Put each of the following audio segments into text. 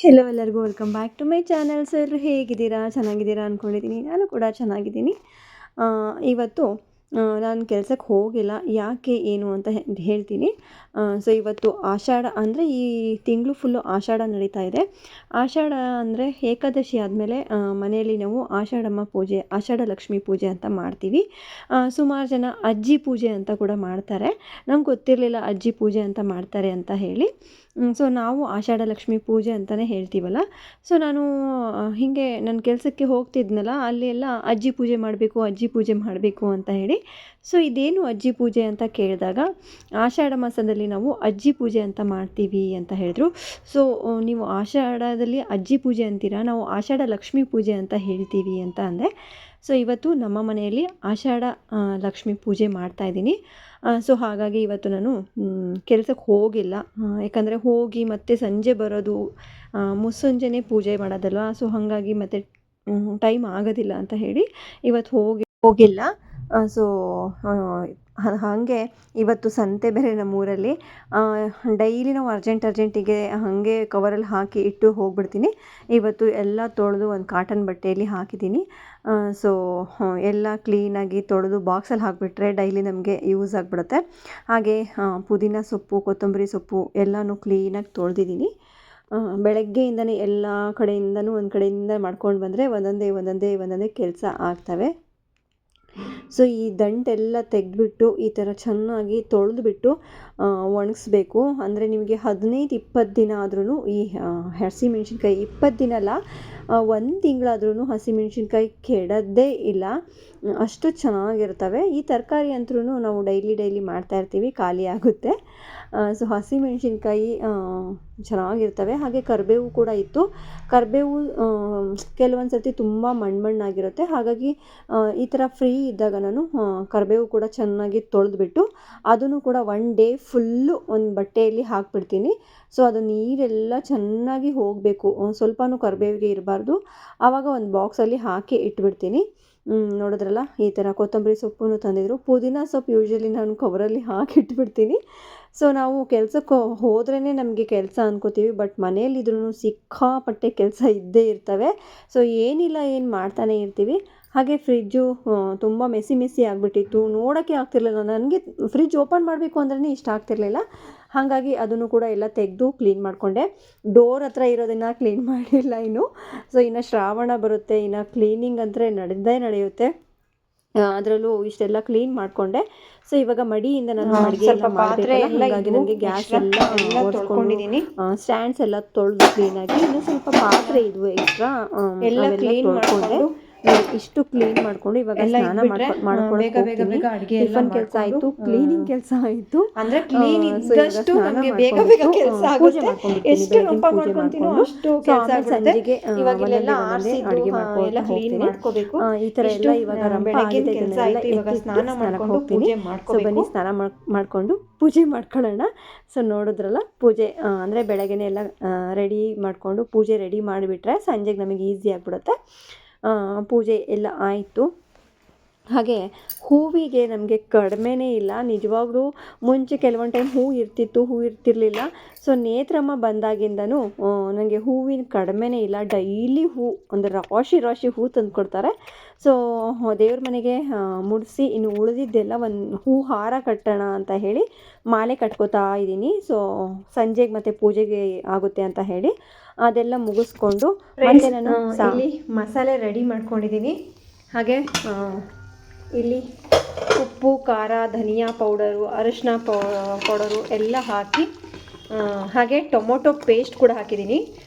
Hello ಎಲ್ಲರಿಗೂ welcome back to my channel. Sir ಹೇಗಿದ್ದೀರಾ? ಚೆನ್ನಾಗಿದ್ದೀರಾ ಅಂದ್ಕೊಂಡಿದ್ದೀನಿ. ನಾನು ಕೂಡ ಚೆನ್ನಾಗಿದ್ದೀನಿ. ಇವತ್ತು ನಾನು ಕೆಲಸಕ್ಕೆ ಹೋಗಿಲ್ಲ. ಯಾಕೆ ಏನು ಅಂತ ಹೇಳ್ತೀನಿ. ಸೊ ಇವತ್ತು ಆಷಾಢ ಅಂದರೆ ಈ ತಿಂಗಳು ಫುಲ್ಲು ಆಷಾಢ ನಡೀತಾ ಇದೆ. ಆಷಾಢ ಅಂದರೆ ಏಕಾದಶಿ ಆದಮೇಲೆ ಮನೆಯಲ್ಲಿ ನಾವು ಆಷಾಢಮ್ಮ ಪೂಜೆ, ಆಷಾಢ ಲಕ್ಷ್ಮೀ ಪೂಜೆ ಅಂತ ಮಾಡ್ತೀವಿ. ಸುಮಾರು ಜನ ಅಜ್ಜಿ ಪೂಜೆ ಅಂತ ಕೂಡ ಮಾಡ್ತಾರೆ. ನಂಗೆ ಗೊತ್ತಿರಲಿಲ್ಲ ಅಜ್ಜಿ ಪೂಜೆ ಅಂತ ಮಾಡ್ತಾರೆ ಅಂತ ಹೇಳಿ. ಸೊ ನಾವು ಆಷಾಢ ಲಕ್ಷ್ಮೀ ಪೂಜೆ ಅಂತಲೇ ಹೇಳ್ತೀವಲ್ಲ. ಸೊ ನಾನು ಹೀಗೆ ನನ್ನ ಕೆಲಸಕ್ಕೆ ಹೋಗ್ತಿದ್ನಲ್ಲ, ಅಲ್ಲಿ ಎಲ್ಲ ಅಜ್ಜಿ ಪೂಜೆ ಮಾಡಬೇಕು, ಅಜ್ಜಿ ಪೂಜೆ ಮಾಡಬೇಕು ಅಂತ ಹೇಳಿ. ಸೊ ಇದೇನು ಅಜ್ಜಿ ಪೂಜೆ ಅಂತ ಕೇಳಿದಾಗ, ಆಷಾಢ ಮಾಸದಲ್ಲಿ ನಾವು ಅಜ್ಜಿ ಪೂಜೆ ಅಂತ ಮಾಡ್ತೀವಿ ಅಂತ ಹೇಳಿದ್ರು. ಸೊ ನೀವು ಆಷಾಢದಲ್ಲಿ ಅಜ್ಜಿ ಪೂಜೆ ಅಂತೀರಾ, ನಾವು ಆಷಾಢ ಲಕ್ಷ್ಮೀ ಪೂಜೆ ಅಂತ ಹೇಳ್ತೀವಿ ಅಂತ ಅಂದೆ. ಸೊ ಇವತ್ತು ನಮ್ಮ ಮನೆಯಲ್ಲಿ ಆಷಾಢ ಲಕ್ಷ್ಮೀ ಪೂಜೆ ಮಾಡ್ತಾಯಿದ್ದೀನಿ. ಸೊ ಹಾಗಾಗಿ ಇವತ್ತು ನಾನು ಕೆಲಸಕ್ಕೆ ಹೋಗಿಲ್ಲ. ಯಾಕಂದರೆ ಹೋಗಿ ಮತ್ತೆ ಸಂಜೆ ಬರೋದು, ಮುಸ್ಸಂಜೆನೇ ಪೂಜೆ ಮಾಡೋದಲ್ವ. ಸೊ ಹಾಗಾಗಿ ಮತ್ತೆ ಟೈಮ್ ಆಗೋದಿಲ್ಲ ಅಂತ ಹೇಳಿ ಇವತ್ತು ಹೋಗಿಲ್ಲ. ಸೊ ಹಾಗೆ ಇವತ್ತು ಸಂತೆ ಬೇರೆ ನಮ್ಮೂರಲ್ಲಿ. ಡೈಲಿ ನಾವು ಅರ್ಜೆಂಟಿಗೆ ಹಾಗೆ ಕವರಲ್ಲಿ ಹಾಕಿ ಇಟ್ಟು ಹೋಗ್ಬಿಡ್ತೀನಿ. ಇವತ್ತು ಎಲ್ಲ ತೊಳೆದು ಒಂದು ಕಾಟನ್ ಬಟ್ಟೆಯಲ್ಲಿ ಹಾಕಿದ್ದೀನಿ. ಸೊ ಎಲ್ಲ ಕ್ಲೀನಾಗಿ ತೊಳೆದು ಬಾಕ್ಸಲ್ಲಿ ಹಾಕಿಬಿಟ್ರೆ ಡೈಲಿ ನಮಗೆ ಯೂಸ್ ಆಗಿಬಿಡುತ್ತೆ. ಹಾಗೆ ಪುದೀನ ಸೊಪ್ಪು, ಕೊತ್ತಂಬರಿ ಸೊಪ್ಪು ಎಲ್ಲನೂ ಕ್ಲೀನಾಗಿ ತೊಳೆದಿದ್ದೀನಿ. ಬೆಳಗ್ಗೆಯಿಂದನೇ ಎಲ್ಲ ಕಡೆಯಿಂದನೂ ಒಂದು ಕಡೆಯಿಂದ ಮಾಡ್ಕೊಂಡು ಬಂದರೆ ಒಂದೊಂದೇ ಕೆಲಸ ಆಗ್ತವೆ. ಸೊ ಈ ದಂಟೆಲ್ಲ ತೆಗೆದ್ಬಿಟ್ಟು ಈ ಥರ ಚೆನ್ನಾಗಿ ತೊಳೆದ್ಬಿಟ್ಟು ಒಣಗಿಸ್ಬೇಕು. ಅಂದರೆ ನಿಮಗೆ 15-20 ದಿನ ಆದ್ರೂ ಈ ಹಸಿಮೆಣ್ಸಿನ್ಕಾಯಿ, 20 ದಿನ ಅಲ್ಲ, 1 ತಿಂಗಳಾದ್ರೂ ಹಸಿಮೆಣ್ಸಿನ್ಕಾಯಿ ಕೆಡೋದೇ ಇಲ್ಲ, ಅಷ್ಟು ಚೆನ್ನಾಗಿರ್ತವೆ. ಈ ತರಕಾರಿ ಅಂತೂ ನಾವು ಡೈಲಿ ಮಾಡ್ತಾಯಿರ್ತೀವಿ, ಖಾಲಿ ಆಗುತ್ತೆ. ಸೊ ಹಸಿಮೆಣ್ಸಿನ್ಕಾಯಿ ಚೆನ್ನಾಗಿರ್ತವೆ. ಹಾಗೆ ಕರಿಬೇವು ಕೂಡ ಇತ್ತು. ಕರಿಬೇವು ಕೆಲವೊಂದು ಸರ್ತಿ ತುಂಬ ಮಣ್ಣಾಗಿರುತ್ತೆ. ಹಾಗಾಗಿ ಈ ಥರ ಫ್ರೀ ಇದ್ದಾಗ ನಾನು ಕರಿಬೇವು ಕೂಡ ಚೆನ್ನಾಗಿ ತೊಳೆದ್ಬಿಟ್ಟು ಅದನ್ನು ಕೂಡ 1 ಡೇ ಫುಲ್ಲು ಒಂದು ಬಟ್ಟೆಯಲ್ಲಿ ಹಾಕ್ಬಿಡ್ತೀನಿ. ಸೊ ಅದು ನೀರೆಲ್ಲ ಚೆನ್ನಾಗಿ ಹೋಗಬೇಕು, ಸ್ವಲ್ಪನೂ ಕರಿಬೇವಿಗೆ ಇರಬಾರ್ದು. ಆವಾಗ ಒಂದು ಬಾಕ್ಸಲ್ಲಿ ಹಾಕಿ ಇಟ್ಬಿಡ್ತೀನಿ. ನೋಡಿದ್ರಲ್ಲ, ಈ ಥರ ಕೊತ್ತಂಬರಿ ಸೊಪ್ಪನ್ನು ತಂದಿದ್ರು. ಪುದೀನ ಸೊಪ್ಪು ಯೂಶ್ವಲಿ ನಾನು ಕವರಲ್ಲಿ ಹಾಕಿ ಇಟ್ಬಿಡ್ತೀನಿ. ಸೊ ನಾವು ಕೆಲಸಕ್ಕೆ ಹೋದ್ರೇ ನಮಗೆ ಕೆಲಸ ಅಂದ್ಕೋತೀವಿ, ಬಟ್ ಮನೆಯಲ್ಲಿದ್ರೂ ಸಿಕ್ಕಾಪಟ್ಟೆ ಕೆಲಸ ಇದ್ದೇ ಇರ್ತವೆ. ಸೊ ಏನು ಮಾಡ್ತಾನೆ ಇರ್ತೀವಿ. ಹಾಗೆ ಫ್ರಿಜ್ಜು ತುಂಬ ಮೆಸ್ಸಿ ಆಗಿಬಿಟ್ಟಿತ್ತು, ನೋಡೋಕ್ಕೆ ಆಗ್ತಿರ್ಲಿಲ್ಲ. ನನಗೆ ಫ್ರಿಜ್ ಓಪನ್ ಮಾಡಬೇಕು ಅಂದ್ರೇ ಇಷ್ಟ ಆಗ್ತಿರ್ಲಿಲ್ಲ. ಹಾಗಾಗಿ ಅದನ್ನು ಕೂಡ ಎಲ್ಲ ತೆಗೆದು ಕ್ಲೀನ್ ಮಾಡಿಕೊಂಡೆ. ಡೋರ್ ಹತ್ರ ಇರೋದನ್ನು ಕ್ಲೀನ್ ಮಾಡಿಲ್ಲ ಇನ್ನು. ಸೊ ಇನ್ನು ಶ್ರಾವಣ ಬರುತ್ತೆ, ಇನ್ನು ಕ್ಲೀನಿಂಗ್ ಅಂದರೆ ನಡೆಯುತ್ತೆ. ಅದರಲ್ಲೂ ಇಷ್ಟೆಲ್ಲ ಕ್ಲೀನ್ ಮಾಡಿಕೊಂಡೆ. ಸೊ ಇವಾಗ ಮಡಿಯಿಂದ ನಾನು ಅಡುಗೆ ಎಲ್ಲ ಪಾತ್ರೆ ಎಲ್ಲ, ಹಾಗಾಗಿ ನನಗೆ ಗ್ಯಾಸ್ ಎಲ್ಲ ತೊಳ್ಕೊಂಡಿದ್ದೀನಿ. ಸ್ಟ್ಯಾಂಡ್ಸ್ ಎಲ್ಲ ತೊಳೆದು ಕ್ಲೀನಾಗಿ, ಇನ್ನೂ ಸ್ವಲ್ಪ ಪಾತ್ರೆ ಇದ್ವು ಎಕ್ಸ್ಟ್ರಾ, ಎಲ್ಲ ಕ್ಲೀನ್ ಮಾಡಿಕೊಂಡು ಇಷ್ಟು ಕ್ಲೀನ್ ಮಾಡಿಕೊಂಡು ಇವಾಗ ಸ್ನಾನ ಮಾಡ್ಕೊಂಡು ಟಿಫನ್ ಕೆಲಸ ಆಯಿತು, ಕ್ಲೀನಿಂಗ್ ಕೆಲಸ ಆಯಿತು. ಅಂದರೆ ಕ್ಲೀನ್ ಇದ್ದಷ್ಟು ನಮಗೆ ಬೇಗ ಕೆಲಸ ಆಗುತ್ತೆ. ಎಷ್ಟು ರೂಪ ಮಾಡ್ಕೊಂತೀನೋ ಅಷ್ಟು ಕೆಲಸ ಆಗುತ್ತೆ. ಸಂಜೆಗೆ ಇವಾಗೆಲ್ಲ ಅಡುಗೆ ಎಲ್ಲ ಕ್ಲೀನ್ ಮಾಡ್ಕೋಬೇಕು. ಈ ಥರ ಎಲ್ಲ ಇವಾಗ ಬೆಳಗ್ಗೆ ಕೆಲಸ ಆಯಿತು. ಇವಾಗ ಸ್ನಾನ ಮಾಡ್ಕೊಂಡು ಪೂಜೆ ಮಾಡ್ಕೋಬೇಕು. ಬನ್ನಿ ಸ್ನಾನ ಮಾಡಿಕೊಂಡು ಪೂಜೆ ಮಾಡ್ಕೊಳ್ಳೋಣ. ಸೊ ನೋಡಿದ್ರಲ್ಲ, ಪೂಜೆ ಅಂದರೆ ಬೆಳಗ್ಗೆನೇ ಎಲ್ಲ ರೆಡಿ ಮಾಡಿಕೊಂಡು ಪೂಜೆ ರೆಡಿ ಮಾಡಿಬಿಟ್ರೆ ಸಂಜೆಗೆ ನಮಗೆ ಈಸಿ ಆಗಿಬಿಡುತ್ತೆ. ಪೂಜೆ ಎಲ್ಲ ಆಯಿತು. ಹಾಗೆ ಹೂವಿಗೆ ನಮಗೆ ಕಡಿಮೆನೇ ಇಲ್ಲ ನಿಜವಾಗ್ಲೂ. ಮುಂಚೆ ಕೆಲವೊಂದು ಟೈಮ್ ಹೂ ಇರ್ತಿರಲಿಲ್ಲ. ಸೊ ನೇತ್ರಮ್ಮ ಬಂದಾಗಿಂದನೂ ನನಗೆ ಹೂವಿನ ಕಡಿಮೆನೇ ಇಲ್ಲ. ಡೈಲಿ ಹೂ, ಒಂದು ರಾಶಿ ಹೂ ತಂದು ಕೊಡ್ತಾರೆ. ಸೊ ದೇವ್ರ ಮನೆಗೆ ಮುಡಿಸಿ ಇನ್ನು ಉಳಿದಿದ್ದೆಲ್ಲ ಒಂದು ಹೂ ಹಾರ ಕಟ್ಟೋಣ ಅಂತ ಹೇಳಿ ಮಾಲೆ ಕಟ್ಕೋತಾ ಇದ್ದೀನಿ. ಸೊ ಸಂಜೆಗೆ ಮತ್ತು ಪೂಜೆಗೆ ಆಗುತ್ತೆ ಅಂತ ಹೇಳಿ ಅದೆಲ್ಲ ಮುಗಿಸ್ಕೊಂಡು ಮತ್ತೆ ನಾನು ಇಲ್ಲಿ ಮಸಾಲೆ ರೆಡಿ ಮಾಡ್ಕೊಂಡಿದ್ದೀನಿ. ಹಾಗೆ ಇಲ್ಲಿ ಉಪ್ಪು, ಖಾರ, ಧನಿಯಾ ಪೌಡರು, ಅರಿಶಿನ ಪೌಡರು ಎಲ್ಲ ಹಾಕಿ, ಹಾಗೆ ಟೊಮೊಟೊ ಪೇಸ್ಟ್ ಕೂಡ ಹಾಕಿದ್ದೀನಿ.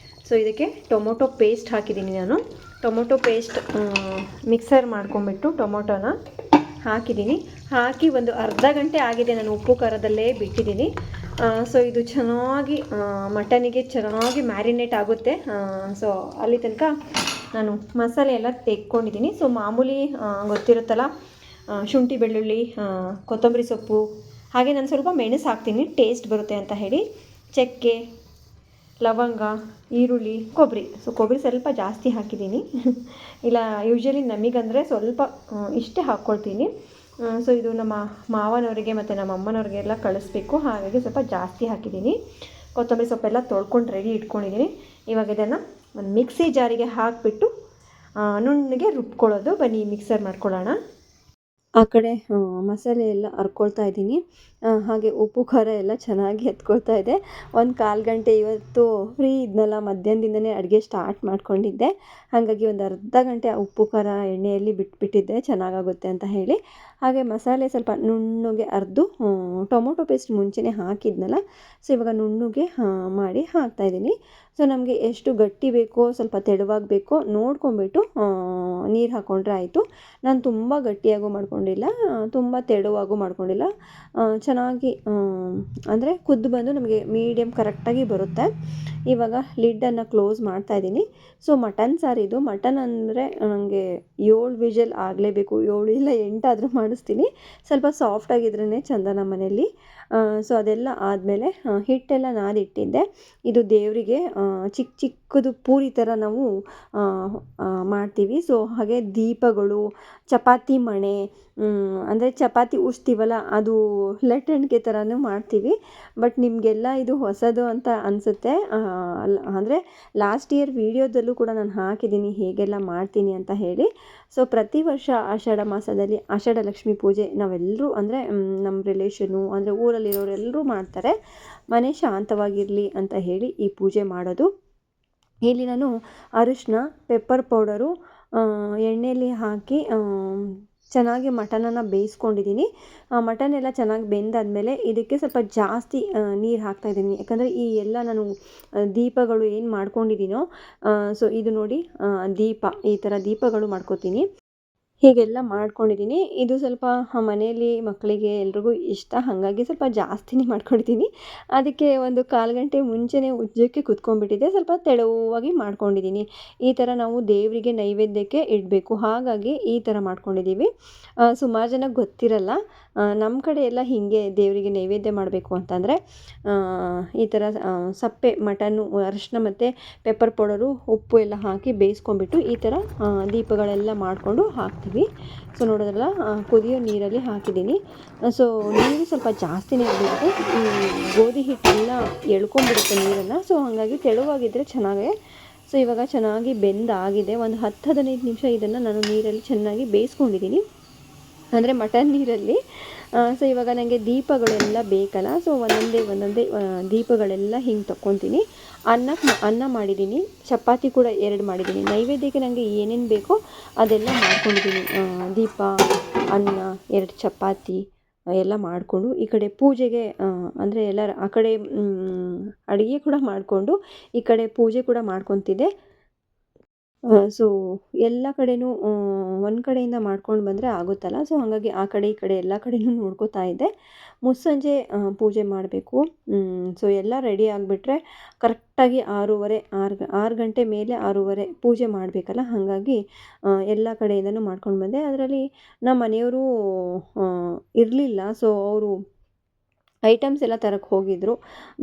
ಸೊ ಇದಕ್ಕೆ ಟೊಮೊಟೊ ಪೇಸ್ಟ್ ಹಾಕಿದ್ದೀನಿ ನಾನು. ಟೊಮೊಟೊ ಪೇಸ್ಟ್ ಮಿಕ್ಸರ್ ಮಾಡ್ಕೊಂಬಿಟ್ಟು ಟೊಮೊಟೊನ ಹಾಕಿದ್ದೀನಿ. ಹಾಕಿ ಒಂದು ಅರ್ಧ ಗಂಟೆ ಆಗಿದೆ, ನಾನು ಉಪ್ಪು ಖಾರದಲ್ಲೇ ಬಿಟ್ಟಿದ್ದೀನಿ. ಸೊ ಇದು ಚೆನ್ನಾಗಿ ಮಟನಿಗೆ ಚೆನ್ನಾಗಿ ಮ್ಯಾರಿನೇಟ್ ಆಗುತ್ತೆ. ಸೊ ಅಲ್ಲಿ ತನಕ ನಾನು ಮಸಾಲೆ ಎಲ್ಲ ತೆಕ್ಕೊಂಡಿದ್ದೀನಿ. ಸೊ ಮಾಮೂಲಿ ಗೊತ್ತಿರುತ್ತಲ್ಲ, ಶುಂಠಿ, ಬೆಳ್ಳುಳ್ಳಿ, ಕೊತ್ತಂಬರಿ ಸೊಪ್ಪು, ಹಾಗೆ ನಾನು ಸ್ವಲ್ಪ ಮೆಣಸು ಹಾಕ್ತೀನಿ ಟೇಸ್ಟ್ ಬರುತ್ತೆ ಅಂತ ಹೇಳಿ. ಚಕ್ಕೆ, ಲವಂಗ, ಈರುಳ್ಳಿ, ಕೊಬ್ಬರಿ. ಸೊ ಕೊಬ್ಬರಿ ಸ್ವಲ್ಪ ಜಾಸ್ತಿ ಹಾಕಿದ್ದೀನಿ. ಇಲ್ಲ ಯೂಶ್ವಲಿ ನಮಗಂದರೆ ಸ್ವಲ್ಪ ಇಷ್ಟೇ ಹಾಕ್ಕೊಳ್ತೀನಿ. ಸೊ ಇದು ನಮ್ಮ ಮಾವನವರಿಗೆ ಮತ್ತು ನಮ್ಮ ಅಮ್ಮನವ್ರಿಗೆಲ್ಲ ಕಳಿಸ್ಬೇಕು, ಹಾಗಾಗಿ ಸ್ವಲ್ಪ ಜಾಸ್ತಿ ಹಾಕಿದ್ದೀನಿ. ಕೊತ್ತಂಬರಿ ಸೊಪ್ಪೆಲ್ಲ ತೊಳ್ಕೊಂಡು ರೆಡಿ ಇಟ್ಕೊಂಡಿದ್ದೀನಿ. ಇವಾಗ ಇದನ್ನು ಒಂದು ಮಿಕ್ಸಿ ಜಾರಿಗೆ ಹಾಕಿಬಿಟ್ಟು ನುಣ್ಣಗೆ ರುಬ್ಕೊಳ್ಳೋದು. ಬನ್ನಿ ಮಿಕ್ಸರ್ ಮಾಡ್ಕೊಳ್ಳೋಣ. ಆ ಕಡೆ ಮಸಾಲೆ ಎಲ್ಲ ಹರ್ಕೊಳ್ತಾ ಇದ್ದೀನಿ. ಹಾಗೆ ಉಪ್ಪು ಖಾರ ಎಲ್ಲ ಚೆನ್ನಾಗಿ ಎತ್ಕೊಳ್ತಾ ಇದೆ. ಒಂದು ಕಾಲು ಗಂಟೆ ಇವತ್ತು ಫ್ರೀ ಇದ್ನಲ್ಲ, ಮಧ್ಯಾಹ್ನದಿಂದನೇ ಅಡುಗೆ ಸ್ಟಾರ್ಟ್ ಮಾಡ್ಕೊಂಡಿದ್ದೆ. ಹಾಗಾಗಿ ಒಂದು ಅರ್ಧ ಗಂಟೆ ಉಪ್ಪು ಖಾರ ಎಣ್ಣೆಯಲ್ಲಿ ಬಿಟ್ಬಿಟ್ಟಿದ್ದೆ ಚೆನ್ನಾಗಾಗುತ್ತೆ ಅಂತ ಹೇಳಿ. ಹಾಗೆ ಮಸಾಲೆ ಸ್ವಲ್ಪ ನುಣ್ಣಗೆ ಅರೆದು ಟೊಮೊಟೊ ಪೇಸ್ಟ್ ಮುಂಚೆನೇ ಹಾಕಿದ್ನಲ್ಲ, ಸೊ ಇವಾಗ ನುಣ್ಣಗೆ ಮಾಡಿ ಹಾಕ್ತಾಯಿದ್ದೀನಿ. ಸೊ ನಮಗೆ ಎಷ್ಟು ಗಟ್ಟಿ ಬೇಕೋ ಸ್ವಲ್ಪ ತೆಳುವಾಗಿ ಬೇಕೋ ನೋಡ್ಕೊಂಬಿಟ್ಟು ನೀರು ಹಾಕ್ಕೊಂಡ್ರೆ ಆಯಿತು. ನಾನು ತುಂಬ ಗಟ್ಟಿಯಾಗೂ ಮಾಡ್ಕೊಂಡಿಲ್ಲ, ತುಂಬ ತೆಳುವಾಗೂ ಮಾಡ್ಕೊಂಡಿಲ್ಲ. ಚೆನ್ನಾಗಿ ಅಂದರೆ ಕುದ್ದು ಬಂದು ನಮಗೆ ಮೀಡಿಯಮ್ ಕರೆಕ್ಟಾಗಿ ಬರುತ್ತೆ. ಇವಾಗ ಲಿಡ್ಡನ್ನು ಕ್ಲೋಸ್ ಮಾಡ್ತಾಯಿದ್ದೀನಿ. ಸೊ ಮಟನ್ ಸಾರು ಇದು. ಮಟನ್ ಅಂದರೆ ನನಗೆ 7 ವಿಷಲ್ ಆಗಲೇಬೇಕು. 7 ಇಲ್ಲ 8 ಆದರೂ ಮಾಡಿಸ್ತೀನಿ. ಸ್ವಲ್ಪ ಸಾಫ್ಟಾಗಿದ್ರೇ ಚೆಂದ ನಮ್ಮ ಮನೆಯಲ್ಲಿ. ಸೊ ಅದೆಲ್ಲ ಆದಮೇಲೆ ಹಿಟ್ಟೆಲ್ಲ ನಾದಿಟ್ಟಿದ್ದೆ. ಇದು ದೇವರಿಗೆ ಚಿಕ್ಕ ಚಿಕ್ಕದು ಪೂರಿ ಥರ ನಾವು ಮಾಡ್ತೀವಿ. ಸೊ ಹಾಗೆ ದೀಪಗಳು, ಚಪಾತಿ ಮಣೆ, ಅಂದರೆ ಚಪಾತಿ ಉಜ್ತೀವಲ್ಲ ಅದು ಲಟ್ಟಣಿಗೆ ಥರನೂ ಮಾಡ್ತೀವಿ. ಬಟ್ ನಿಮಗೆಲ್ಲ ಇದು ಹೊಸದು ಅಂತ ಅನಿಸುತ್ತೆ. ಅಂದರೆ ಲಾಸ್ಟ್ ಇಯರ್ ವೀಡಿಯೋದಲ್ಲೂ ಕೂಡ ನಾನು ಹಾಕಿದ್ದೀನಿ ಹೇಗೆಲ್ಲ ಮಾಡ್ತೀನಿ ಅಂತ ಹೇಳಿ. ಸೊ ಪ್ರತಿ ವರ್ಷ ಆಷಾಢ ಮಾಸದಲ್ಲಿ ಆಷಾಢ ಲಕ್ಷ್ಮೀ ಪೂಜೆ ನಾವೆಲ್ಲರೂ ಅಂದರೆ ನಮ್ಮ ರಿಲೇಷನು ಅಂದರೆ ಊರಲ್ಲಿರೋರೆಲ್ಲರೂ ಮಾಡ್ತಾರೆ. ಮನೆ ಶಾಂತವಾಗಿರಲಿ ಅಂತ ಹೇಳಿ ಈ ಪೂಜೆ ಮಾಡೋದು. ಇಲ್ಲಿ ನಾನು ಅರಿಶಿನ, ಪೆಪ್ಪರ್ ಪೌಡರು ಎಣ್ಣೆಯಲ್ಲಿ ಹಾಕಿ ಚೆನ್ನಾಗಿ ಮಟನನ್ನು ಬೇಯಿಸ್ಕೊಂಡಿದ್ದೀನಿ. ಮಟನ್ ಎಲ್ಲ ಚೆನ್ನಾಗಿ ಬೆಂದಾದಮೇಲೆ ಇದಕ್ಕೆ ಸ್ವಲ್ಪ ಜಾಸ್ತಿ ನೀರು ಹಾಕ್ತಾಯಿದ್ದೀನಿ. ಯಾಕಂದರೆ ಈ ಎಲ್ಲ ನಾನು ದೀಪಗಳು ಏನು ಮಾಡ್ಕೊಂಡಿದ್ದೀನೋ, ಸೊ ಇದು ನೋಡಿ ದೀಪ, ಈ ಥರ ದೀಪಗಳು ಮಾಡ್ಕೋತೀನಿ. ಹೀಗೆಲ್ಲ ಮಾಡ್ಕೊಂಡಿದ್ದೀನಿ. ಇದು ಸ್ವಲ್ಪ ಮನೆಯಲ್ಲಿ ಮಕ್ಕಳಿಗೆ ಎಲ್ರಿಗೂ ಇಷ್ಟ, ಹಾಗಾಗಿ ಸ್ವಲ್ಪ ಜಾಸ್ತಿನೇ ಮಾಡ್ಕೊಂಡಿದ್ದೀನಿ. ಅದಕ್ಕೆ ಒಂದು ಕಾಲು ಗಂಟೆ ಮುಂಚೆನೇ ಉಜ್ಜೋಕ್ಕೆ ಕೂತ್ಕೊಂಡ್ಬಿಟ್ಟಿದ್ದೆ. ಸ್ವಲ್ಪ ತೆಳುವಾಗಿ ಮಾಡ್ಕೊಂಡಿದ್ದೀನಿ. ಈ ಥರ ನಾವು ದೇವರಿಗೆ ನೈವೇದ್ಯಕ್ಕೆ ಇಡಬೇಕು, ಹಾಗಾಗಿ ಈ ಥರ ಮಾಡ್ಕೊಂಡಿದ್ದೀವಿ. ಸುಮಾರು ಜನಕ್ಕೆ ಗೊತ್ತಿರಲ್ಲ, ನಮ್ಮ ಕಡೆ ಎಲ್ಲ ಹೀಗೆ ದೇವರಿಗೆ ನೈವೇದ್ಯ ಮಾಡಬೇಕು ಅಂತಂದರೆ ಈ ಥರ ಸಪ್ಪೆ ಮಟನ್ನು, ಅರಿಶಿನ ಮತ್ತು ಪೆಪ್ಪರ್ ಪೌಡರು, ಉಪ್ಪು ಎಲ್ಲ ಹಾಕಿ ಬೇಯಿಸ್ಕೊಂಡ್ಬಿಟ್ಟು ಈ ಥರ ದೀಪಗಳೆಲ್ಲ ಮಾಡಿಕೊಂಡು ಹಾಕ್ತೀವಿ. ಸೊ ನೋಡೋದ್ರಲ್ಲ, ಕುದಿಯೋ ನೀರಲ್ಲಿ ಹಾಕಿದ್ದೀನಿ. ಸೊ ನೀರು ಸ್ವಲ್ಪ ಜಾಸ್ತಿನೇ ಇರಬೇಕು. ಈ ಗೋಧಿ ಹಿಟ್ಟೆಲ್ಲ ಎಳ್ಕೊಂಡ್ಬಿಡುತ್ತೆ ನೀರನ್ನು. ಸೊ ಹಾಗಾಗಿ ತೆಳುವಾಗಿದ್ದರೆ ಚೆನ್ನಾಗೆ. ಸೊ ಇವಾಗ ಚೆನ್ನಾಗಿ ಬೆಂದಾಗಿದೆ. ಒಂದು 10-15 ನಿಮಿಷ ಇದನ್ನು ನಾನು ನೀರಲ್ಲಿ ಚೆನ್ನಾಗಿ ಬೇಯಿಸ್ಕೊಂಡಿದ್ದೀನಿ, ಅಂದರೆ ಮಟನ್ ನೀರಲ್ಲಿ. ಸೊ ಇವಾಗ ನನಗೆ ದೀಪಗಳೆಲ್ಲ ಬೇಕಲ್ಲ, ಸೊ ಒಂದೊಂದೇ ದೀಪಗಳೆಲ್ಲ ಹಿಂಗೆ ತಗೊತೀನಿ. ಅನ್ನ ಮಾಡಿದ್ದೀನಿ, ಚಪಾತಿ ಕೂಡ 2 ಮಾಡಿದ್ದೀನಿ. ನೈವೇದ್ಯಕ್ಕೆ ನನಗೆ ಏನೇನು ಬೇಕೋ ಅದೆಲ್ಲ ಮಾಡ್ಕೊಂಡಿದ್ದೀನಿ. ದೀಪ, ಅನ್ನ, 2 ಚಪಾತಿ ಎಲ್ಲ ಮಾಡಿಕೊಂಡು ಈ ಕಡೆ ಪೂಜೆಗೆ ಅಂದರೆ ಎಲ್ಲರ ಆ ಕಡೆ ಅಡುಗೆ ಕೂಡ ಮಾಡಿಕೊಂಡು ಈ ಕಡೆ ಪೂಜೆ ಕೂಡ ಮಾಡ್ಕೊತಿದ್ದೆ. ಸೊ ಎಲ್ಲ ಕಡೆನೂ ಒಂದು ಕಡೆಯಿಂದ ಮಾಡ್ಕೊಂಡು ಬಂದರೆ ಆಗುತ್ತಲ್ಲ. ಸೊ ಹಾಗಾಗಿ ಆ ಕಡೆ ಈ ಕಡೆ ಎಲ್ಲ ಕಡೆನೂ ನೋಡ್ಕೋತಾ ಇದ್ದೆ. ಮುಸ್ಸಂಜೆ ಪೂಜೆ ಮಾಡಬೇಕು. ಸೊ ಎಲ್ಲ ರೆಡಿ ಆಗಿಬಿಟ್ರೆ ಕರೆಕ್ಟಾಗಿ 6 ಗಂಟೆ ಮೇಲೆ 6:30 ಪೂಜೆ ಮಾಡಬೇಕಲ್ಲ, ಹಾಗಾಗಿ ಎಲ್ಲ ಕಡೆಯಿಂದನೂ ಮಾಡ್ಕೊಂಡು ಬಂದೆ. ಅದರಲ್ಲಿ ನಮ್ಮ ಮನೆಯವರು ಇರಲಿಲ್ಲ. ಸೊ ಅವರು ಐಟಮ್ಸ್ ಎಲ್ಲ ತರಕ್ಕೆ ಹೋಗಿದ್ದರು.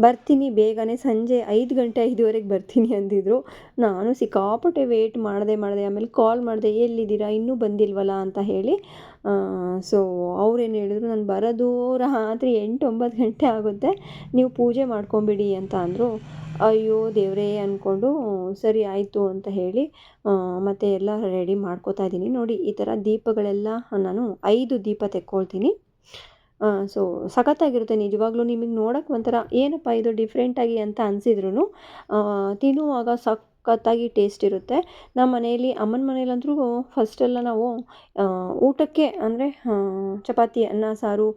ಬರ್ತೀನಿ ಬೇಗನೆ, ಸಂಜೆ 5 ಗಂಟೆ 5:30ಗೆ ಬರ್ತೀನಿ ಅಂದಿದ್ರು. ನಾನು ಸಿಕ್ಕಾಪಟ್ಟೆ ವೇಟ್ ಮಾಡಿದೆ. ಆಮೇಲೆ ಕಾಲ್ ಮಾಡಿದೆ, ಎಲ್ಲಿದ್ದೀರಾ ಇನ್ನೂ ಬಂದಿಲ್ವಲ್ಲ ಅಂತ ಹೇಳಿ. ಸೊ ಅವ್ರೇನು ಹೇಳಿದ್ರು, ನಾನು ಬರೋದು ರಾತ್ರಿ 8-9 ಗಂಟೆ ಆಗುತ್ತೆ, ನೀವು ಪೂಜೆ ಮಾಡ್ಕೊಂಬಿಡಿ ಅಂತ ಅಂದರು. ಅಯ್ಯೋ ದೇವರೇ ಅಂದ್ಕೊಂಡು ಸರಿ ಆಯಿತು ಅಂತ ಹೇಳಿ ಮತ್ತು ಎಲ್ಲ ರೆಡಿ ಮಾಡ್ಕೋತಾ ಇದ್ದೀನಿ. ನೋಡಿ ಈ ಥರ ದೀಪಗಳೆಲ್ಲ ನಾನು 5 ದೀಪ ತೆಕ್ಕೊಳ್ತೀನಿ. ಸೊ ಸಖತ್ತಾಗಿರುತ್ತೆ ನಿಜವಾಗ್ಲೂ. ನಿಮಗೆ ನೋಡೋಕ್ಕೆ ಒಂಥರ ಏನಪ್ಪ ಇದು ಡಿಫ್ರೆಂಟಾಗಿ ಅಂತ ಅನಿಸಿದ್ರು ತಿನ್ನುವಾಗ ಸಖತ್ತಾಗಿ ಟೇಸ್ಟ್ ಇರುತ್ತೆ. ನಮ್ಮ ಮನೆಯಲ್ಲಿ, ಅಮ್ಮನ ಮನೇಲಂತೂ ಫಸ್ಟೆಲ್ಲ ನಾವು ಊಟಕ್ಕೆ ಅಂದರೆ ಚಪಾತಿ, ಅನ್ನ, ಸಾರು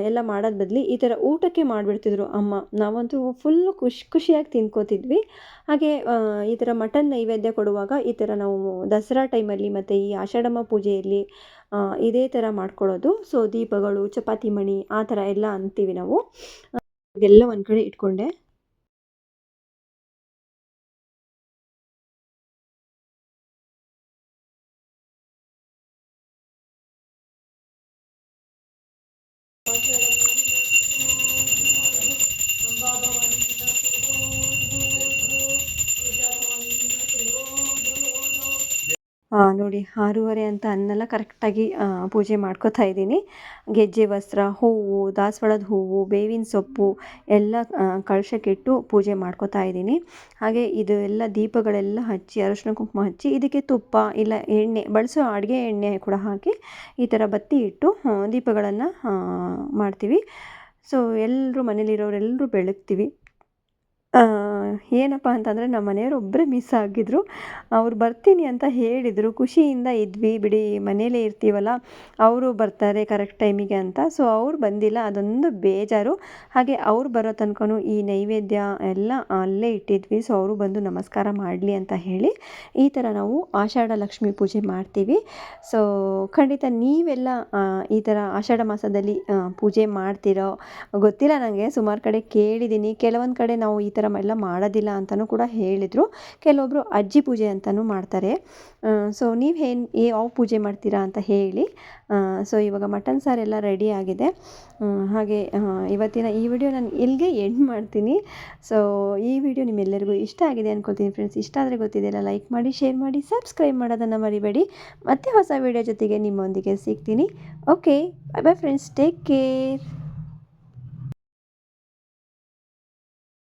ಎಲ್ಲ ಮಾಡೋದು ಬದಲು ಈ ಥರ ಊಟಕ್ಕೆ ಮಾಡಿಬಿಡ್ತಿದ್ರು ಅಮ್ಮ. ನಾವಂತೂ ಫುಲ್ಲು ಖುಷಿಯಾಗಿ ತಿನ್ಕೋತಿದ್ವಿ. ಹಾಗೆ ಈ ಥರ ಮಟನ್ ನೈವೇದ್ಯ ಕೊಡುವಾಗ ಈ ಥರ ನಾವು ದಸರಾ ಟೈಮಲ್ಲಿ ಮತ್ತು ಈ ಆಷಾಢಮ್ಮ ಪೂಜೆಯಲ್ಲಿ ಇದೇ ಥರ ಮಾಡ್ಕೊಳ್ಳೋದು. ಸೊ ದೀಪಗಳು, ಚಪಾತಿ ಮಣಿ ಆ ಥರ ಎಲ್ಲ ಅಂತೀವಿ ನಾವು. ಇದೆಲ್ಲ ಒಂದು ಕಡೆ ಇಟ್ಕೊಂಡೆ. ನೋಡಿ 6:30 ಅಂತ ಅನ್ನೆಲ್ಲ ಕರೆಕ್ಟಾಗಿ ಪೂಜೆ ಮಾಡ್ಕೋತಾ ಇದ್ದೀನಿ. ಗೆಜ್ಜೆ ವಸ್ತ್ರ, ಹೂವು, ದಾಸವಾಳದ ಹೂವು, ಬೇವಿನ ಸೊಪ್ಪು ಎಲ್ಲ ಕಳಶಕ್ಕಿಟ್ಟು ಪೂಜೆ ಮಾಡ್ಕೋತಾ ಇದ್ದೀನಿ. ಹಾಗೆ ಇದು ಎಲ್ಲ ದೀಪಗಳೆಲ್ಲ ಹಚ್ಚಿ, ಅರಶಿನ ಕುಂಕುಮ ಹಚ್ಚಿ, ಇದಕ್ಕೆ ತುಪ್ಪ ಇಲ್ಲ ಎಣ್ಣೆ, ಬಳಸೋ ಅಡುಗೆ ಎಣ್ಣೆ ಕೂಡ ಹಾಕಿ ಈ ಥರ ಬತ್ತಿ ಇಟ್ಟು ದೀಪಗಳನ್ನು ಮಾಡ್ತೀವಿ. ಸೊ ಎಲ್ಲರೂ ಮನೇಲಿರೋರೆಲ್ಲರೂ ಬೆಳಗ್ತೀವಿ. ಏನಪ್ಪ ಅಂತಂದರೆ ನಮ್ಮ ಮನೆಯವ್ರು ಒಬ್ಬರೇ ಮಿಸ್ ಆಗಿದ್ರು. ಅವ್ರು ಬರ್ತೀನಿ ಅಂತ ಹೇಳಿದರು. ಖುಷಿಯಿಂದ ಇದ್ವಿ ಬಿಡಿ, ಮನೇಲೇ ಇರ್ತೀವಲ್ಲ, ಅವರು ಬರ್ತಾರೆ ಕರೆಕ್ಟ್ ಟೈಮಿಗೆ ಅಂತ. ಸೊ ಅವ್ರು ಬಂದಿಲ್ಲ, ಅದೊಂದು ಬೇಜಾರು. ಹಾಗೆ ಅವ್ರು ಬರೋ ತನಕನೂ ಈ ನೈವೇದ್ಯ ಎಲ್ಲ ಅಲ್ಲೇ ಇಟ್ಟಿದ್ವಿ. ಸೊ ಅವರು ಬಂದು ನಮಸ್ಕಾರ ಮಾಡಲಿ ಅಂತ ಹೇಳಿ ಈ ಥರ ನಾವು ಆಷಾಢ ಲಕ್ಷ್ಮೀ ಪೂಜೆ ಮಾಡ್ತೀವಿ. ಸೊ ಖಂಡಿತ ನೀವೆಲ್ಲ ಈ ಥರ ಆಷಾಢ ಮಾಸದಲ್ಲಿ ಪೂಜೆ ಮಾಡ್ತೀರೋ ಗೊತ್ತಿಲ್ಲ ನನಗೆ. ಸುಮಾರು ಕಡೆ ಕೇಳಿದ್ದೀನಿ. ಕೆಲವೊಂದು ಕಡೆ ನಾವು ಈ ಥರ ಎಲ್ಲ ಮಾಡೋದಿಲ್ಲ ಅಂತಲೂ ಕೂಡ ಹೇಳಿದರು. ಕೆಲವೊಬ್ಬರು ಅಜ್ಜಿ ಪೂಜೆ ಅಂತಲೂ ಮಾಡ್ತಾರೆ. ಸೊ ನೀವು ಯಾವ ಪೂಜೆ ಮಾಡ್ತೀರಾ ಅಂತ ಹೇಳಿ. ಸೊ ಇವಾಗ ಮಟನ್ ಸಾರೆಲ್ಲ ರೆಡಿ ಆಗಿದೆ. ಹಾಗೆ ಇವತ್ತಿನ ಈ ವಿಡಿಯೋ ನಾನು ಇಲ್ಲಿಗೆ ಎಂಡ್ ಮಾಡ್ತೀನಿ. ಸೊ ಈ ವಿಡಿಯೋ ನಿಮ್ಮೆಲ್ಲರಿಗೂ ಇಷ್ಟ ಆಗಿದೆ ಅಂದ್ಕೊಳ್ತೀನಿ ಫ್ರೆಂಡ್ಸ್. ಇಷ್ಟ ಆದರೆ ಗೊತ್ತಿದೆಯಲ್ಲ, ಲೈಕ್ ಮಾಡಿ, ಶೇರ್ ಮಾಡಿ, ಸಬ್ಸ್ಕ್ರೈಬ್ ಮಾಡೋದನ್ನು ಮರಿಬೇಡಿ. ಮತ್ತೆ ಹೊಸ ವಿಡಿಯೋ ಜೊತೆಗೆ ನಿಮ್ಮೊಂದಿಗೆ ಸಿಗ್ತೀನಿ. Okay, bye bye friends, take care.